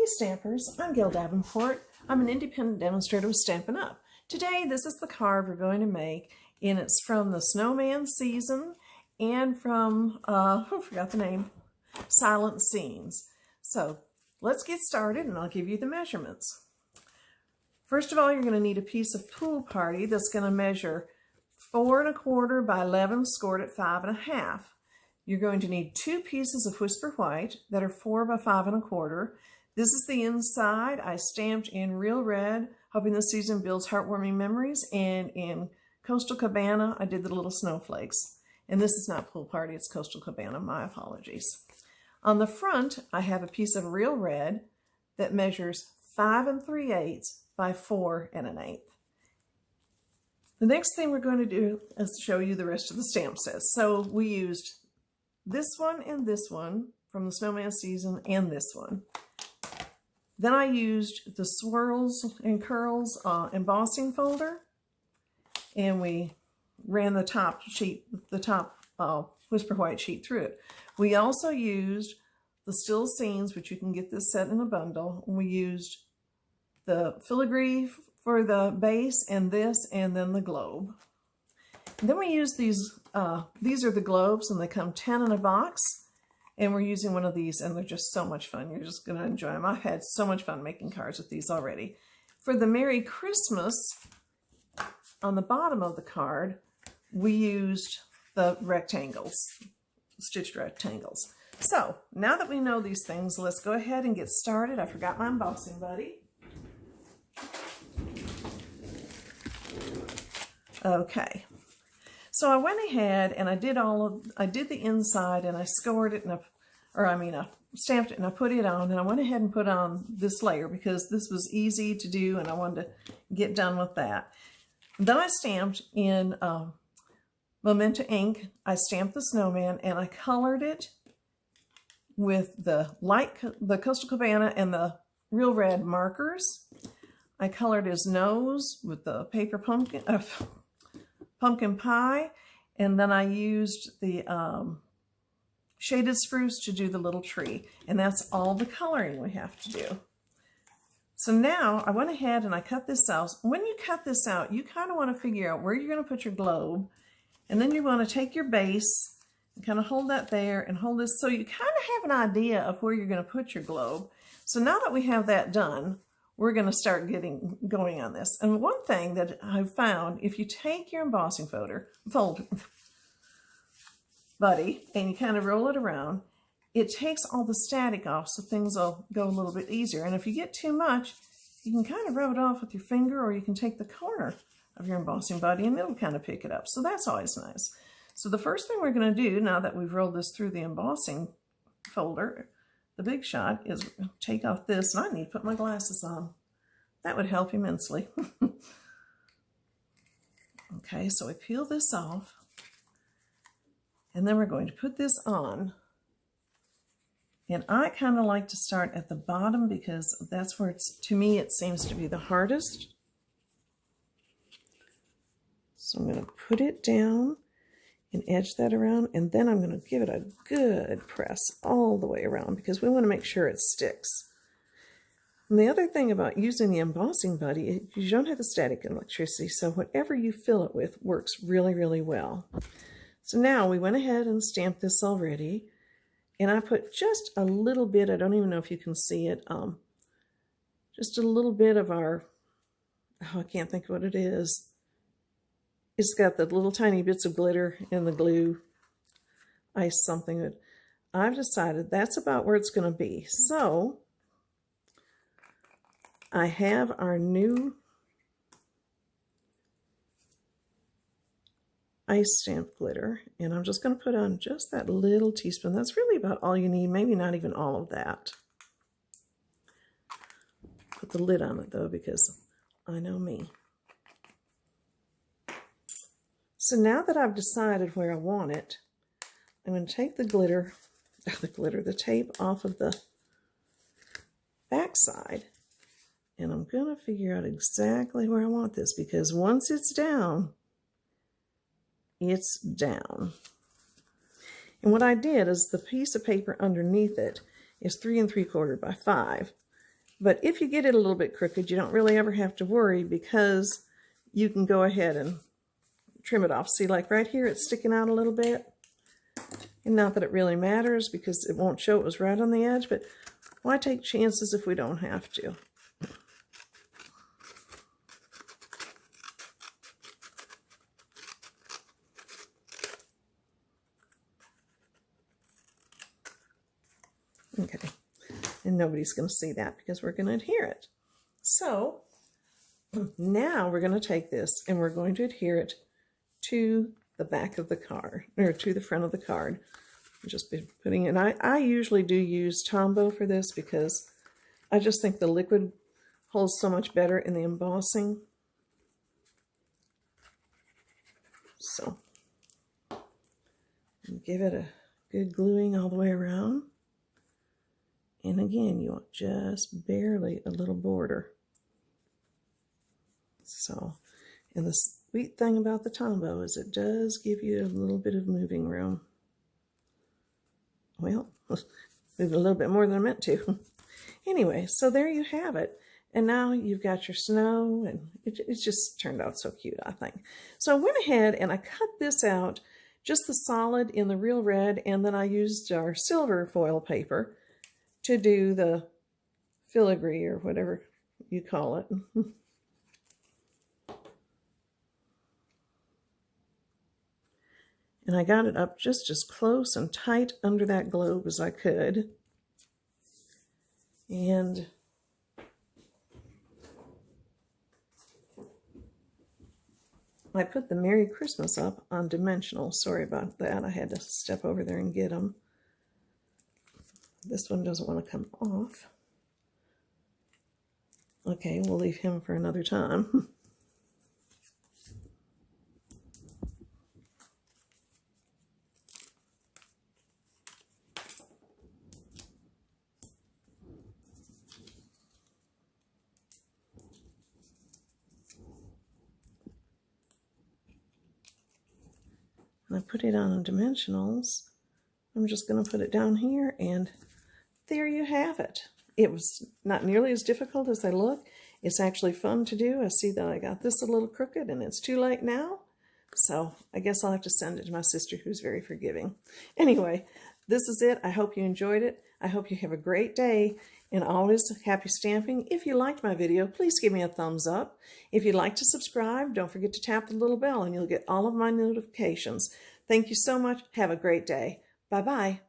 Hey Stampers, I'm Gail Davenport. I'm an independent demonstrator with Stampin Up. Today this is the card we're going to make, and it's from the Snowman season and from, I forgot the name, Silent Scenes. So let's get started and I'll give you the measurements. First of all, you're going to need a piece of Pool Party that's going to measure 4 1/4 by 11, scored at 5 1/2. You're going to need 2 pieces of Whisper White that are 4 by 5 1/4. This is the inside. I stamped in Real Red, hoping the season builds heartwarming memories. And in Coastal Cabana, I did the little snowflakes. And this is not Pool Party, it's Coastal Cabana. My apologies. On the front, I have a piece of Real Red that measures 5 3/8 by 4 1/8. The next thing we're going to do is show you the rest of the stamp sets. So we used this one and this one from the Snowman season and this one. Then I used the Swirls and Curls embossing folder, and we ran the top sheet, Whisper White sheet through it. We also used the Still Scenes, which you can get this set in a bundle. We used the filigree for the base and this, and then the globe. And then we used these are the globes, and they come 10 in a box. And we're using one of these, and they're just so much fun. You're just going to enjoy them. I've had so much fun making cards with these already. For the Merry Christmas, on the bottom of the card, we used the rectangles, stitched rectangles. So now that we know these things, let's go ahead and get started. I forgot my embossing buddy. Okay. So I went ahead and I did the inside, and I scored it, and I stamped it, and I put it on, and I went ahead and put on this layer because this was easy to do and I wanted to get done with that. Then I stamped in Magenta ink. I stamped the snowman and I colored it with the Coastal Cabana and the Real Red markers. I colored his nose with the paper pumpkin pie, and then I used the Shaded Spruce to do the little tree, and that's all the coloring we have to do. So now I went ahead and I cut this out. When you cut this out, you kind of want to figure out where you're going to put your globe, and then you want to take your base and kind of hold that there and hold this, so you kind of have an idea of where you're going to put your globe. So now that we have that done, we're going to start going on this. And one thing that I've found, if you take your embossing fold buddy, and you kind of roll it around, it takes all the static off, so things will go a little bit easier. And if you get too much, you can kind of rub it off with your finger, or you can take the corner of your embossing buddy and it'll kind of pick it up. So that's always nice. So the first thing we're going to do, now that we've rolled this through the embossing folder, the big shot, is take off this, and I need to put my glasses on. That would help immensely. Okay, so we peel this off, and then we're going to put this on. And I kind of like to start at the bottom because that's where to me, it seems to be the hardest. So I'm going to put it down and edge that around, and then I'm going to give it a good press all the way around because we want to make sure it sticks. And the other thing about using the embossing buddy, you don't have the static electricity, so whatever you fill it with works really, really well. So now we went ahead and stamped this already, and I put just a little bit, I don't even know if you can see it, just a little bit of our, I can't think of what it is. It's got the little tiny bits of glitter and the glue, ice something, that I've decided that's about where it's going to be. So I have our new ice stamp glitter, and I'm just going to put on just that little teaspoon. That's really about all you need, maybe not even all of that. Put the lid on it though, because I know me. So now that I've decided where I want it, I'm going to take the the tape off of the back side, and I'm going to figure out exactly where I want this, because once it's down, it's down. And what I did is the piece of paper underneath it is 3 3/4 by 5. But if you get it a little bit crooked, you don't really ever have to worry, because you can go ahead and trim it off. See, like right here, it's sticking out a little bit. And not that it really matters, because it won't show it was right on the edge, but why take chances if we don't have to? Okay, and nobody's going to see that because we're going to adhere it. So now we're going to take this and we're going to adhere it to the back of the card, or to the front of the card. Just be putting it. I usually do use Tombow for this because I just think the liquid holds so much better in the embossing. So give it a good gluing all the way around. And again, you want just barely a little border. So, and the sweet thing about the Tombow is it does give you a little bit of moving room. Well, moved a little bit more than I meant to. Anyway, so there you have it. And now you've got your snow, and it just turned out so cute, I think. So I went ahead and I cut this out, just the solid in the real red, and then I used our silver foil paper to do the filigree, or whatever you call it. And I got it up just as close and tight under that globe as I could. And I put the Merry Christmas up on dimensional. Sorry about that. I had to step over there and get them. This one doesn't want to come off. Okay, we'll leave him for another time. And I put it on dimensionals. I'm just going to put it down here, and there you have it. It was not nearly as difficult as I look. It's actually fun to do. I see that I got this a little crooked, and it's too late now. So I guess I'll have to send it to my sister, who's very forgiving. Anyway, this is it. I hope you enjoyed it. I hope you have a great day, and always happy stamping. If you liked my video, please give me a thumbs up. If you'd like to subscribe, don't forget to tap the little bell, and you'll get all of my notifications. Thank you so much. Have a great day. Bye-bye.